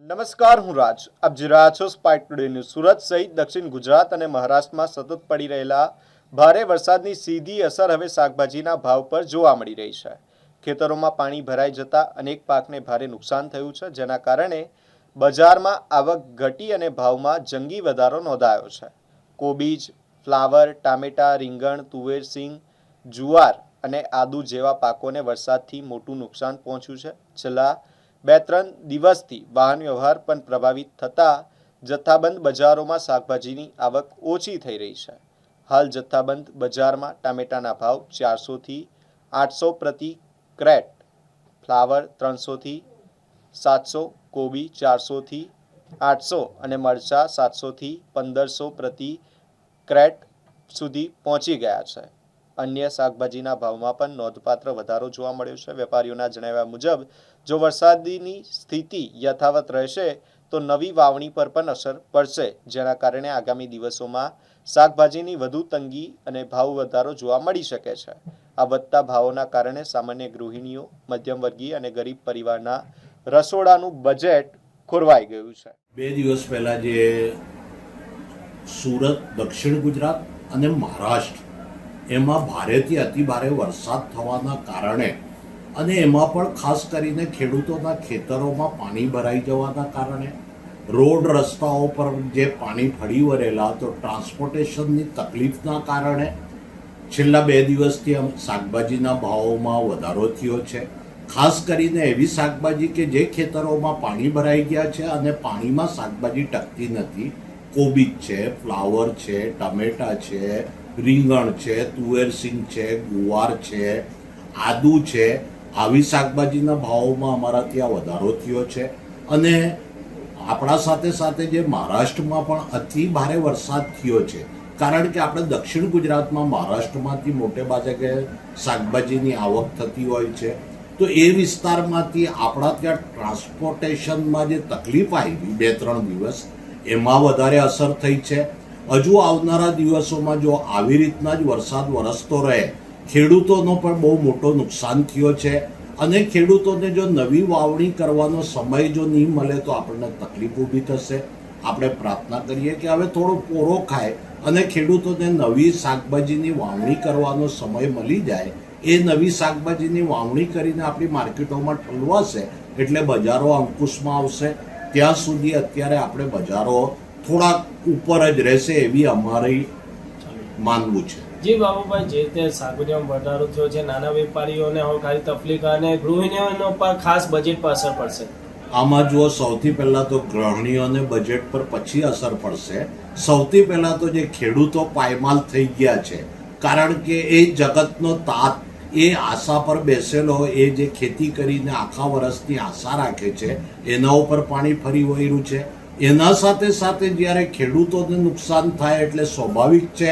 નમસ્કાર, હું રાજ. આપ જોઈ રહ્યા છો સ્પાઇક ટુડે ન્યૂઝ. સુરત સહિત દક્ષિણ ગુજરાત અને મહારાષ્ટ્રમાં સતત પડી રહેલા ભારે વરસાદની સીધી અસર હવે શાકભાજીના ભાવ પર જોવા મળી રહી છે. ખેતરોમાં પાણી ભરાઈ જતા અનેક પાકને ભારે નુકસાન થયું છે, જેના કારણે બજારમાં આવક ઘટી અને ભાવમાં જંગી વધારો નોંધાયો છે. કોબીજ, ફ્લાવર, ટામેટા, રીંગણ, તુવેર, સિંગ, જુવાર અને આદુ જેવા પાકોને વરસાદથી મોટું નુકસાન પહોંચ્યું છે. છેલ્લા 2-3 દિવસથી વાહન વ્યવહાર પણ પ્રભાવિત થતા જથ્થાબંધ બજારોમાં શાકભાજીની આવક ઓછી થઈ રહી છે. હાલ જથ્થાબંધ બજારમાં ટામેટાના ભાવ 400 થી 800 પ્રતિ ક્રેટ, ફ્લાવર 300 થી 700, કોબી 400 થી 800 અને મરચા 700 થી 1500 પ્રતિ ક્રેટ સુધી પહોંચી ગયા છે. અન્ય શાકભાજીના ભાવમાં પણ નોંધપાત્ર વધારો જોવા મળ્યો છે. વેપારીઓના જણાવ્યા મુજબ જો વરસાદની સ્થિતિ યથાવત રહેશે તો નવી વાવણી પર પણ અસર પડશે, જેના કારણે આગામી દિવસોમાં શાકભાજીની વધુ તંગી અને ભાવ વધારો જોવા મળી શકે છે. આ વધતા ભાવોના કારણે સામાન્ય ગૃહિણીઓ, મધ્યમવર્ગીય અને ગરીબ પરિવારના રસોડાનું બજેટ ખોરવાઈ ગયું છે. 2 દિવસ પહેલા જે સુરત, દક્ષિણ ગુજરાત અને મહારાષ્ટ્ર એમાં ભારેથી અતિભારે વરસાદ થવાના કારણે અને એમાં પણ ખાસ કરીને ખેડૂતોના ખેતરોમાં પાણી ભરાઈ જવાના કારણે રોડ રસ્તાઓ પર જે પાણી ફરી વળેલા તો ટ્રાન્સપોર્ટેશનની તકલીફના કારણે છેલ્લા 2 દિવસથી શાકભાજીના ભાવોમાં વધારો થયો છે. ખાસ કરીને એવી શાકભાજી કે જે ખેતરોમાં પાણી ભરાઈ ગયા છે અને પાણીમાં શાકભાજી ટકતી નથી. કોબીજ છે, ફ્લાવર છે, ટમેટા છે, રીંગણ છે, તુવેર સિંગ છે, ગુવાર છે, આદુ છે, આવી શાકભાજીના ભાવોમાં અમારા ત્યાં વધારો થયો છે. અને આપણા સાથે સાથે જે મહારાષ્ટ્રમાં પણ અતિ ભારે વરસાદ થયો છે, કારણ કે આપણે દક્ષિણ ગુજરાતમાં મહારાષ્ટ્રમાંથી મોટે ભાગે શાકભાજીની આવક થતી હોય છે, તો એ વિસ્તારમાંથી આપણા ત્યાં ટ્રાન્સપોર્ટેશનમાં જે તકલીફ આવી 2-3 દિવસ એમાં વધારે અસર થઈ છે. હજુ આવનારા દિવસોમાં જો આવી રીતના જ વરસાદ વરસતો રહે, ખેડૂતોનો પણ બહુ મોટો નુકસાન થયો છે. અને ખેડૂતોને જો નવી વાવણી કરવાનો સમય જો નહીં મળે તો આપણને તકલીફ ઊભી થશે. આપણે પ્રાર્થના કરીએ કે હવે થોડો પોરો ખાય અને ખેડૂતોને નવી શાકભાજીની વાવણી કરવાનો સમય મળી જાય. એ નવી શાકભાજીની વાવણી કરીને આપણી માર્કેટોમાં ઠલવાશે એટલે બજારો અંકુશમાં આવશે. ત્યાં સુધી અત્યારે આપણે બજારો થોડાક ઉપર જ રહેશે એવી અમારી માનવું છે. જી બાબુભાઈ, જે તે શાકભાજીમાં વધારો થયો છે, નાના વેપારીઓને હવે ખાલી તકલીફ અને ગૃહિણીઓનો પર ખાસ બજેટ પર અસર પડશે. આમાં જો સૌથી પહેલા તો ગૃહિણીઓને બજેટ પર પછી અસર પડશે. સૌથી પહેલા તો જે ખેડૂતો પાયમાલ થઈ ગયા છે, કારણ કે એ જગતનો તાત એ આશા પર બેસેલો, એ જે ખેતી કરીને આખા વર્ષની આશા રાખે છે, એના ઉપર પાણી ફરી વળ્યું છે. એના સાથે સાથે જ્યારે ખેડૂતોને નુકસાન થાય એટલે સ્વાભાવિક છે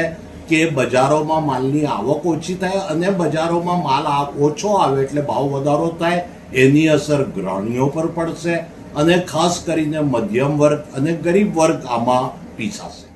કે બજારોમાં માલની આવક ઓછી થાય અને બજારોમાં માલ ઓછો આવે એટલે ભાવ વધારો થાય. એની અસર ગૃહિણીઓ પર પડશે અને ખાસ કરીને મધ્યમ વર્ગ અને ગરીબ વર્ગ આમાં પીસાશે.